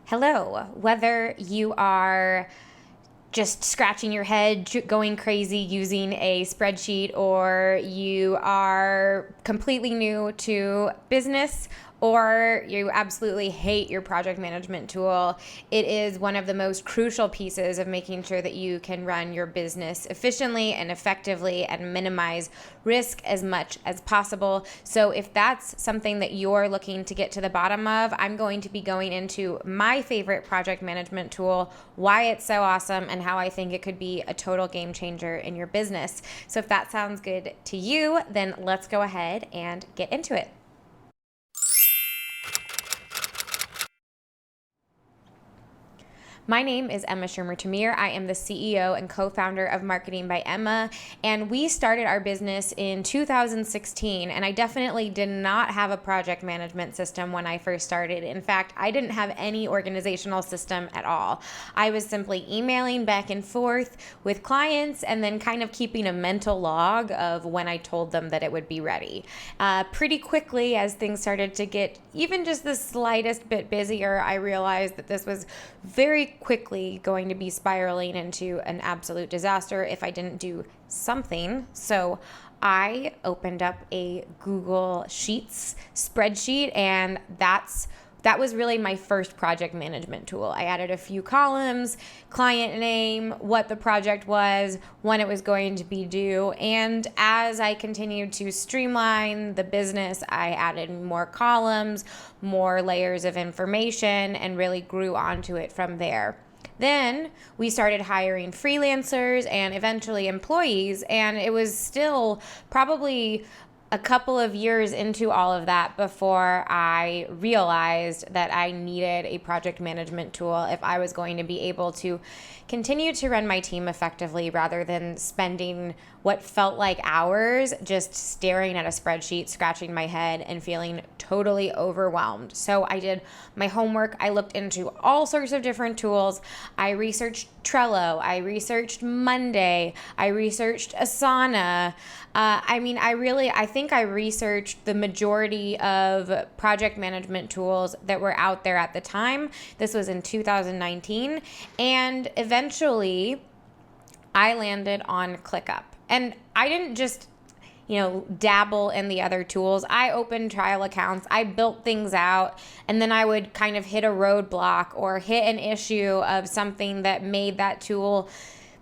Hello, whether you are just scratching your head, going crazy using a spreadsheet, or you are completely new to business, or you absolutely hate your project management tool, it is one of the most crucial pieces of making sure that you can run your business efficiently and effectively and minimize risk as much as possible. So if that's something that you're looking to get to the bottom of, I'm going to be going into my favorite project management tool, why it's so awesome, and how I think it could be a total game changer in your business. So if that sounds good to you, then let's go ahead and get into it. My name is Emma Shermer-Tamir. I am the CEO and co-founder of Marketing by Emma, and we started our business in 2016, and I definitely did not have a project management system when I first started. In fact, I didn't have any organizational system at all. I was simply emailing back and forth with clients and then kind of keeping a mental log of when I told them that it would be ready. Pretty quickly, as things started to get even just the slightest bit busier, I realized that this was very quickly going to be spiraling into an absolute disaster if I didn't do something. So I opened up a Google Sheets spreadsheet, and that was really my first project management tool. I added a few columns, client name, what the project was, when it was going to be due. And as I continued to streamline the business, I added more columns, more layers of information, and really grew onto it from there. Then we started hiring freelancers and eventually employees, and it was still probably a couple of years into all of that before I realized that I needed a project management tool if I was going to be able to continue to run my team effectively rather than spending what felt like hours just staring at a spreadsheet, scratching my head, and feeling totally overwhelmed. So I did my homework. I looked into all sorts of different tools. I researched Trello. I researched Monday. I researched Asana. I think I researched the majority of project management tools that were out there at the time. This was in 2019. And eventually, I landed on ClickUp. And I didn't just dabble in the other tools. I opened trial accounts, I built things out, and then I would kind of hit a roadblock or hit an issue of something that made that tool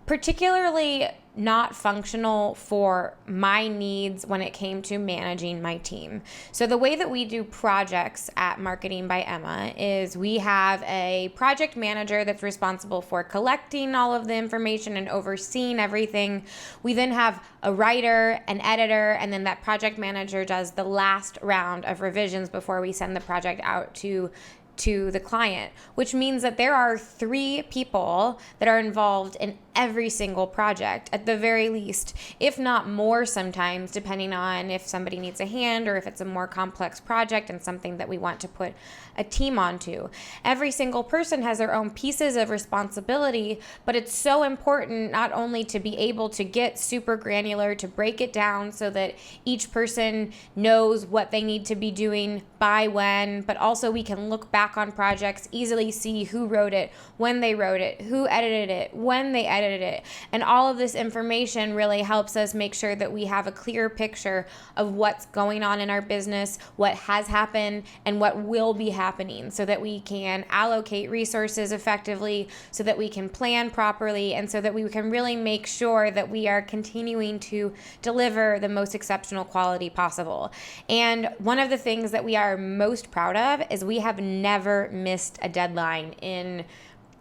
particularly not functional for my needs when it came to managing my team. So the way that we do projects at Marketing by Emma is we have a project manager that's responsible for collecting all of the information and overseeing everything. We then have a writer, an editor, and then that project manager does the last round of revisions before we send the project out to the client, which means that there are 3 people that are involved in every single project at the very least, if not more sometimes, depending on if somebody needs a hand or if it's a more complex project and something that we want to put a team onto. Every single person has their own pieces of responsibility, but it's so important not only to be able to get super granular, to break it down so that each person knows what they need to be doing by when, but also we can look back on projects, easily see who wrote it, when they wrote it, who edited it, when they edited it. And all of this information really helps us make sure that we have a clear picture of what's going on in our business, what has happened, and what will be happening, so that we can allocate resources effectively, so that we can plan properly, and so that we can really make sure that we are continuing to deliver the most exceptional quality possible. And one of the things that we are most proud of is we have never missed a deadline in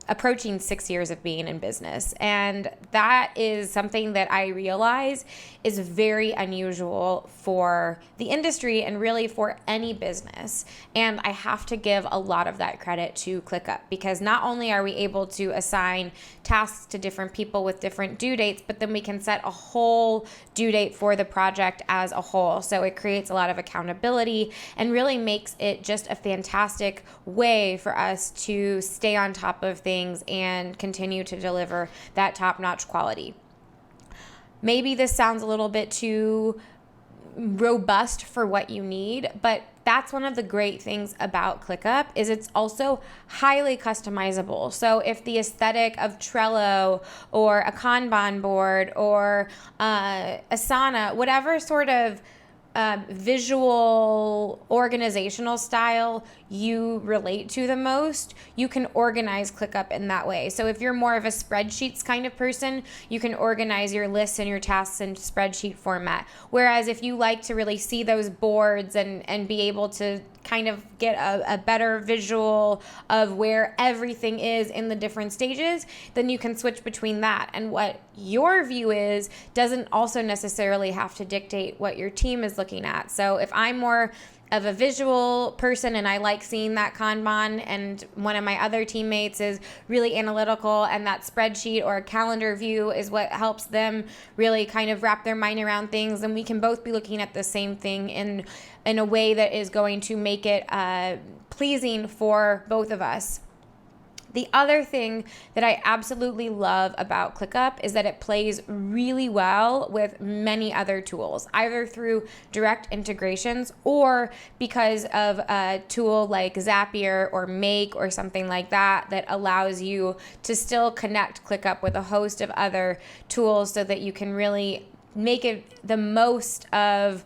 approaching 6 years of being in business. And that is something that I realize is very unusual for the industry and really for any business. And I have to give a lot of that credit to ClickUp, because not only are we able to assign tasks to different people with different due dates, but then we can set a whole due date for the project as a whole. So it creates a lot of accountability and really makes it just a fantastic way for us to stay on top of things and continue to deliver that top-notch quality. Maybe this sounds a little bit too robust for what you need, but that's one of the great things about ClickUp is it's also highly customizable. So if the aesthetic of Trello or a Kanban board or Asana, whatever sort of visual organizational style you relate to the most, you can organize ClickUp in that way. So if you're more of a spreadsheets kind of person, you can organize your lists and your tasks in spreadsheet format. Whereas if you like to really see those boards and be able to kind of get a better visual of where everything is in the different stages, then you can switch between that. And what your view is doesn't also necessarily have to dictate what your team is looking at. So if I'm more of a visual person and I like seeing that Kanban, and one of my other teammates is really analytical and that spreadsheet or calendar view is what helps them really kind of wrap their mind around things, and we can both be looking at the same thing in a way that is going to make it pleasing for both of us. The other thing that I absolutely love about ClickUp is that it plays really well with many other tools, either through direct integrations or because of a tool like Zapier or Make or something like that that allows you to still connect ClickUp with a host of other tools so that you can really make it the most of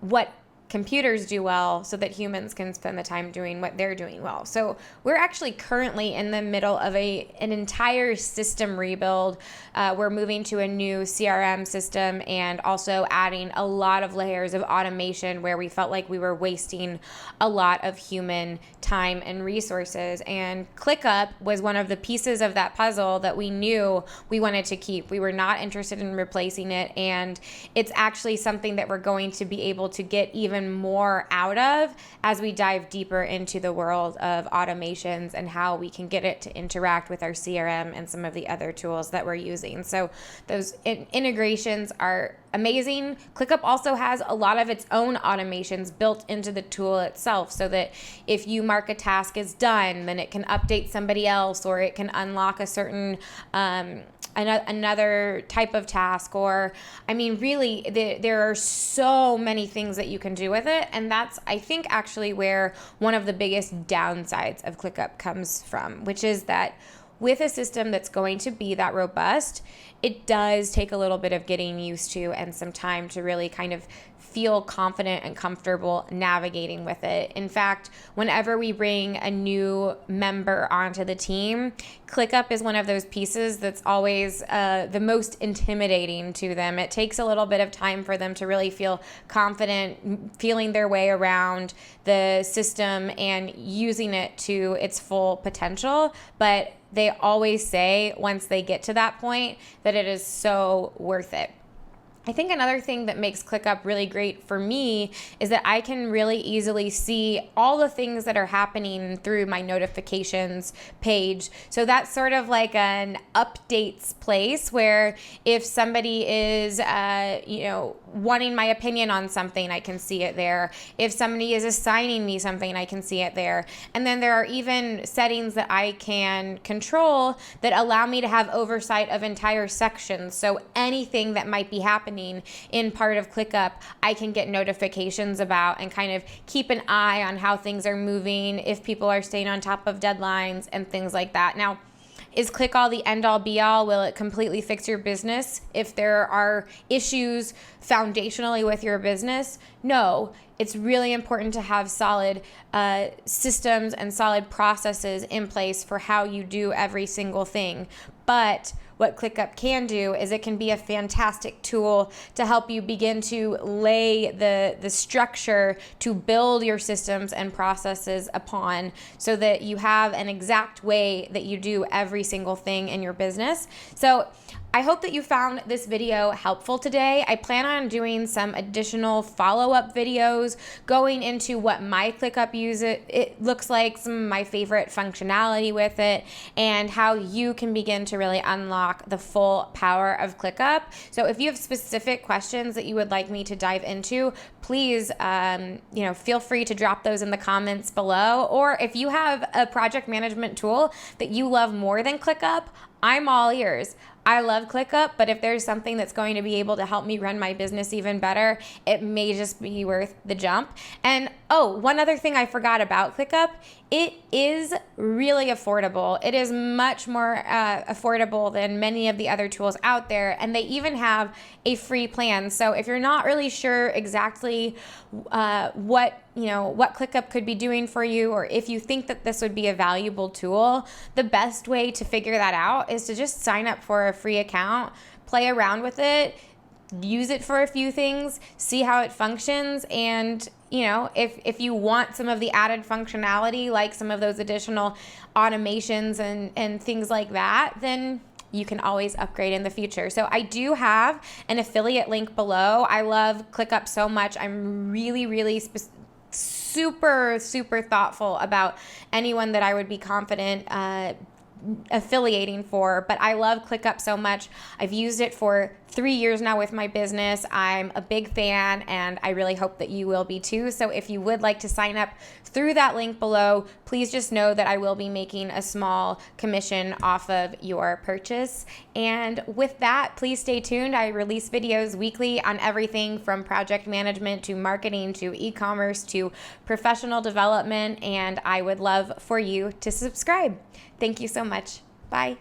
what computers do well so that humans can spend the time doing what they're doing well. So we're actually currently in the middle of an entire system rebuild. We're moving to a new CRM system and also adding a lot of layers of automation where we felt like we were wasting a lot of human time and resources. And ClickUp was one of the pieces of that puzzle that we knew we wanted to keep. We were not interested in replacing it, and it's actually something that we're going to be able to get even more out of as we dive deeper into the world of automations and how we can get it to interact with our CRM and some of the other tools that we're using. So those integrations are amazing. ClickUp also has a lot of its own automations built into the tool itself, so that if you mark a task as done, then it can update somebody else, or it can unlock a certain another type of task, or really there are so many things that you can do with it, and that's, I think, actually where one of the biggest downsides of ClickUp comes from, which is that with a system that's going to be that robust, it does take a little bit of getting used to and some time to really kind of feel confident and comfortable navigating with it. In fact, whenever we bring a new member onto the team, ClickUp is one of those pieces that's always the most intimidating to them. It takes a little bit of time for them to really feel confident, feeling their way around the system and using it to its full potential. But they always say once they get to that point that it is so worth it. I think another thing that makes ClickUp really great for me is that I can really easily see all the things that are happening through my notifications page. So that's sort of like an updates place where if somebody is, wanting my opinion on something, I can see it there. If somebody is assigning me something, I can see it there. And then there are even settings that I can control that allow me to have oversight of entire sections. So anything that might be happening in part of ClickUp, I can get notifications about and kind of keep an eye on how things are moving, if people are staying on top of deadlines and things like that. Now, is ClickUp the end-all be-all? Will it completely fix your business if there are issues foundationally with your business? No. It's really important to have solid systems and solid processes in place for how you do every single thing. But what ClickUp can do is it can be a fantastic tool to help you begin to lay the structure to build your systems and processes upon, so that you have an exact way that you do every single thing in your business. So I hope that you found this video helpful today. I plan on doing some additional follow-up videos going into what my ClickUp it looks like, some of my favorite functionality with it, and how you can begin to really unlock the full power of ClickUp. So if you have specific questions that you would like me to dive into, please feel free to drop those in the comments below. Or if you have a project management tool that you love more than ClickUp, I'm all ears. I love ClickUp, but if there's something that's going to be able to help me run my business even better, it may just be worth the jump. And one other thing I forgot about ClickUp, it is really affordable. It is much more affordable than many of the other tools out there, and they even have a free plan. So if you're not really sure exactly what ClickUp could be doing for you, or if you think that this would be a valuable tool, the best way to figure that out is to just sign up for a free account, play around with it, use it for a few things, see how it functions, and if you want some of the added functionality, like some of those additional automations and things like that, then you can always upgrade in the future. So I do have an affiliate link below. I love ClickUp so much. I'm really super thoughtful about anyone that I would be confident affiliating for, but I love ClickUp so much. I've used it for 3 years now with my business. I'm a big fan, and I really hope that you will be too. So if you would like to sign up through that link below, please just know that I will be making a small commission off of your purchase. And with that, please stay tuned. I release videos weekly on everything from project management to marketing to e-commerce to professional development, and I would love for you to subscribe. Thank you so much. Bye.